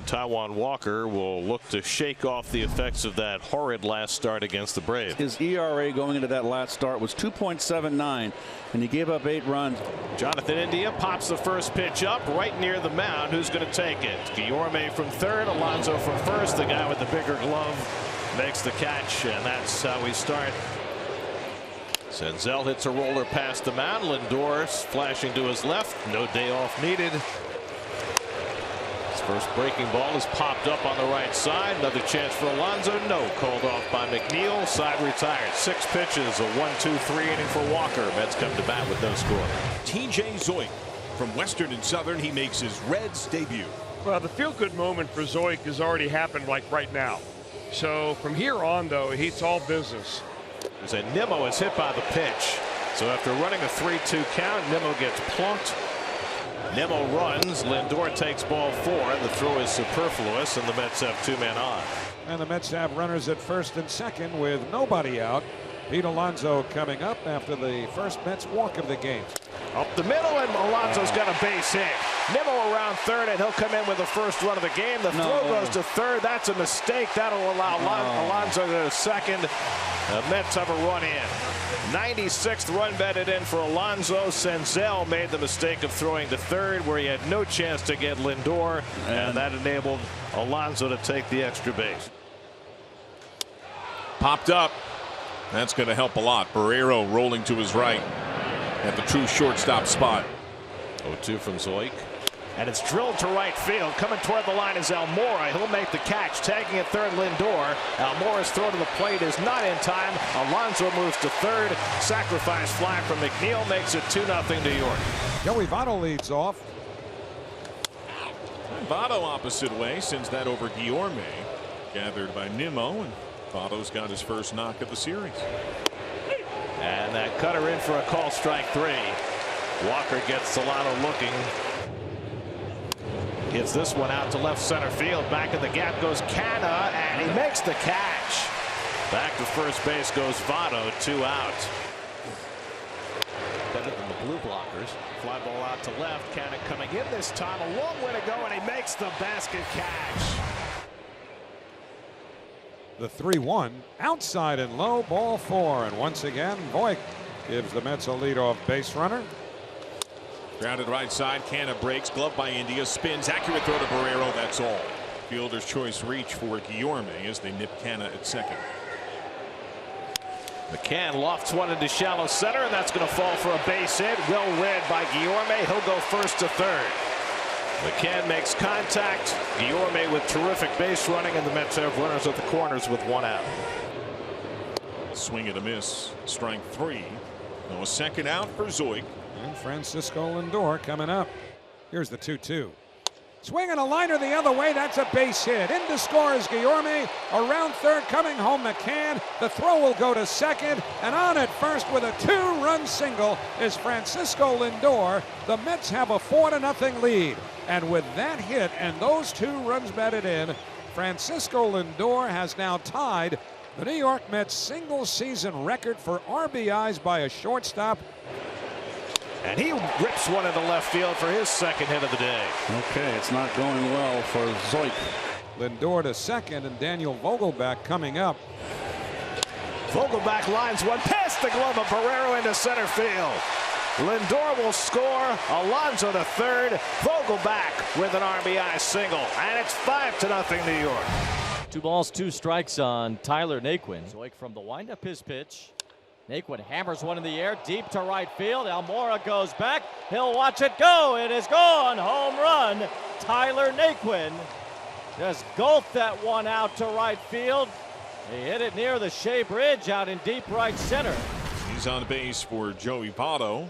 Taijuan Walker will look to shake off the effects of that horrid last start against the Braves. His ERA going into that last start was 2.79, and he gave up 8 runs. Jonathan India pops the first pitch up right near the mound. Who's going to take it? Guillorme from third, Alonso from first. The guy with the bigger glove makes the catch, and that's how we start. Senzel hits a roller past the mound. Lindor flashing to his left. No day off needed. His first breaking ball is popped up on the right side. Another chance for Alonso. No. Called off by McNeil. Side retired. 6 pitches. A 1-2-3 inning for Walker. Mets come to bat with no score. TJ Zeuch from Western and Southern. He makes his Reds debut. Well, the feel-good moment for Zeuch has already happened, like right now. So from here on, though, it's all business. And Nimmo is hit by the pitch. So after running a 3-2 count, Nimmo gets plunked. Nimmo runs. Lindor takes ball 4. The throw is superfluous, and the Mets have 2 men on. And the Mets have runners at first and second with nobody out. Pete Alonso coming up after the first Mets walk of the game. Up the middle, and Alonso's got a base hit. Nimmo around third, and he'll come in with the first run of the game. The throw goes to third. That's a mistake. That'll allow Alonso to second. The Mets have a run in. 96th run batted in for Alonso. Senzel made the mistake of throwing to third, where he had no chance to get Lindor, and that enabled Alonso to take the extra base. Popped up. That's going to help a lot. Barrero rolling to his right at the true shortstop spot. 0-2 from Zeuch. And it's drilled to right field. Coming toward the line is Almora. He'll make the catch. Tagging at third, Lindor. Almora's throw to the plate is not in time. Alonso moves to third. Sacrifice fly from McNeil makes it 2-0 New York. Joey Votto leads off. Votto opposite way sends that over Guillorme. Gathered by Nimmo, and Votto's got his first knock of the series. And that cutter in for a call, strike 3. Walker gets Solano looking. Hits this one out to left center field. Back in the gap goes Canna, and he makes the catch. Back to first base goes Votto. 2 out. Better than the blue blockers. Fly ball out to left. Canna coming in this time. A long way to go, and he makes the basket catch. The 3-1 outside and low, ball 4, and once again Voigt gives the Mets a leadoff base runner. Grounded right side. Canna breaks. Glove by India. Spins. Accurate throw to Barrero. That's all. Fielder's choice reach for Guillorme as they nip Canna at second. McCann lofts one into shallow center, and that's going to fall for a base hit. Well read by Guillorme. He'll go first to third. McCann makes contact. Guillorme with terrific base running, and the Mets have runners at the corners with 1 out. Swing and a miss. Strike 3. No, a second out for Zeuch. And Francisco Lindor coming up. Here's the 2-2. Swinging a liner the other way. That's a base hit. In to score is Guillorme. Around third, coming home McCann. The throw will go to second. And on at first with a 2-run single is Francisco Lindor. The Mets have a 4-0 lead. And with that hit and those 2 runs batted in, Francisco Lindor has now tied the New York Mets single season record for RBIs by a shortstop. And he rips one into left field for his second hit of the day. Okay, it's not going well for Zeuch. Lindor to second, and Daniel Vogelback coming up. Vogelback lines one past the glove of Barrero into center field. Lindor will score. Alonso to third. Vogelback with an RBI single. And it's 5-0 New York. 2 balls, 2 strikes on Tyler Naquin. Zeuch from the windup, his pitch. Naquin hammers one in the air, deep to right field. Almora goes back. He'll watch it go. It is gone. Home run. Tyler Naquin just gulped that one out to right field. He hit it near the Shea Bridge out in deep right center. He's on base for Joey Votto.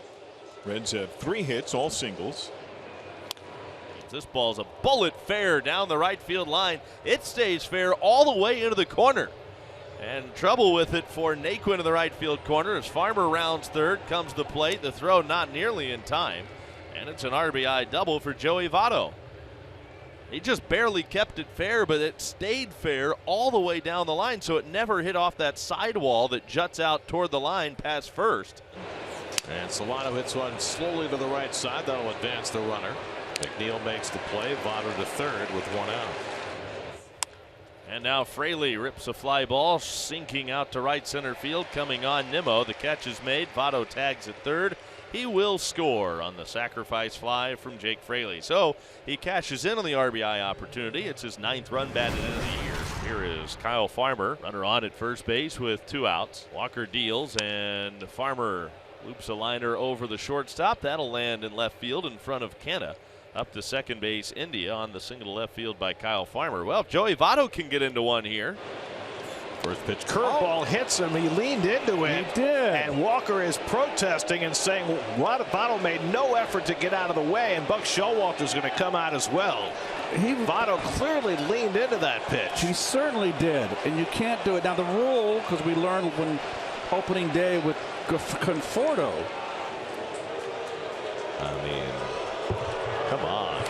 Reds have 3 hits, all singles. This ball's a bullet fair down the right field line. It stays fair all the way into the corner. And trouble with it for Naquin in the right field corner as Farmer rounds third, comes the plate. The throw not nearly in time. And it's an RBI double for Joey Votto. He just barely kept it fair, but it stayed fair all the way down the line, so it never hit off that sidewall that juts out toward the line past first. And Solano hits one slowly to the right side. That'll advance the runner. McNeil makes the play. Votto to third with one out. And now Fraley rips a fly ball, sinking out to right center field, coming on Nimmo. The catch is made. Votto tags at third. He will score on the sacrifice fly from Jake Fraley. So he cashes in on the RBI opportunity. It's his 9th run batted into the year. Here is Kyle Farmer, runner on at first base with 2 outs. Walker deals, and Farmer loops a liner over the shortstop. That'll land in left field in front of Canna. Up to second base, India on the single to left field by Kyle Farmer. Well, Joey Votto can get into one here. First pitch curveball hits him. He leaned into it. He did. And Walker is protesting and saying Votto made no effort to get out of the way, and Buck Showalter's going to come out as well. Votto clearly leaned into that pitch. He certainly did, and you can't do it. Now the rule, because we learned when opening day with Conforto. I mean, come on.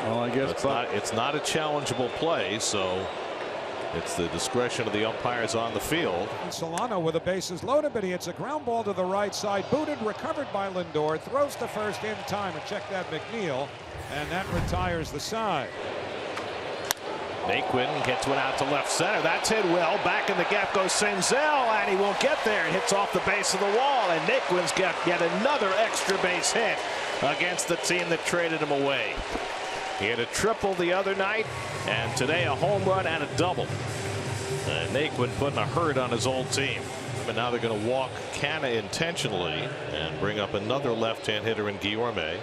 Well, I guess it's not a challengeable play, so it's the discretion of the umpires on the field. And Solano with the bases loaded, but he hits a ground ball to the right side, booted, recovered by Lindor, throws to first in time, and check that McNeil, and that retires the side. Naquin gets one out to left center. That's hit well. Back in the gap goes Senzel, and he won't get there. It hits off the base of the wall, and Naquin's got yet another extra base hit against the team that traded him away. He had a triple the other night, and today a home run and a double. And Naquin putting a hurt on his old team. But now they're going to walk Canna intentionally and bring up another left-hand hitter in Guillorme.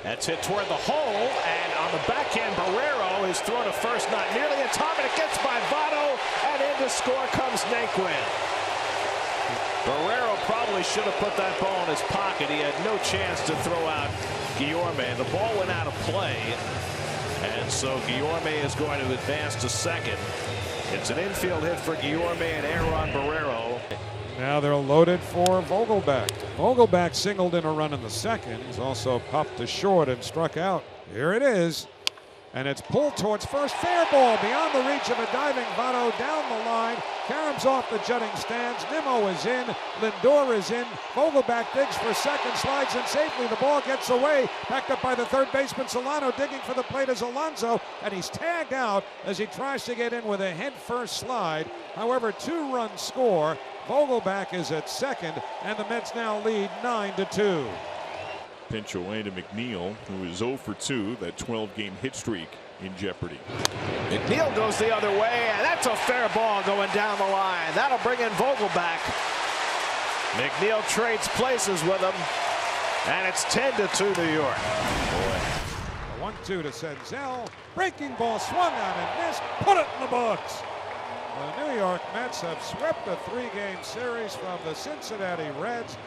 That's hit toward the hole, and on the backhand, Barrero is thrown to first, not nearly in time, and it gets by Votto, and in to score comes Naquin. Barrero probably should have put that ball in his pocket. He had no chance to throw out Guillorme. The ball went out of play, and so Guillorme is going to advance to second. It's an infield hit for Guillorme and Aaron Barrero. Now they're loaded for Vogelbach. Vogelbach singled in a run in the second. He's also popped to short and struck out. Here it is. And it's pulled towards first. Fair ball beyond the reach of a diving Votto down the line. Karam's off the jutting stands. Nimmo is in. Lindor is in. Vogelbach digs for second. Slides in safely. The ball gets away. Backed up by the third baseman. Solano digging for the plate as Alonso. And he's tagged out as he tries to get in with a head-first slide. However, 2-run score. Vogelbach is at second, and the Mets now lead 9-2. Pinch away to McNeil, who is 0 for 2, that 12-game hit streak in jeopardy. McNeil goes the other way, and that's a fair ball going down the line. That'll bring in Vogelbach. McNeil trades places with him, and it's 10-2 New York. Boy. 1-2 to Senzel. Breaking ball swung on and missed. Put it in the books. The New York Mets have swept a 3-game series from the Cincinnati Reds.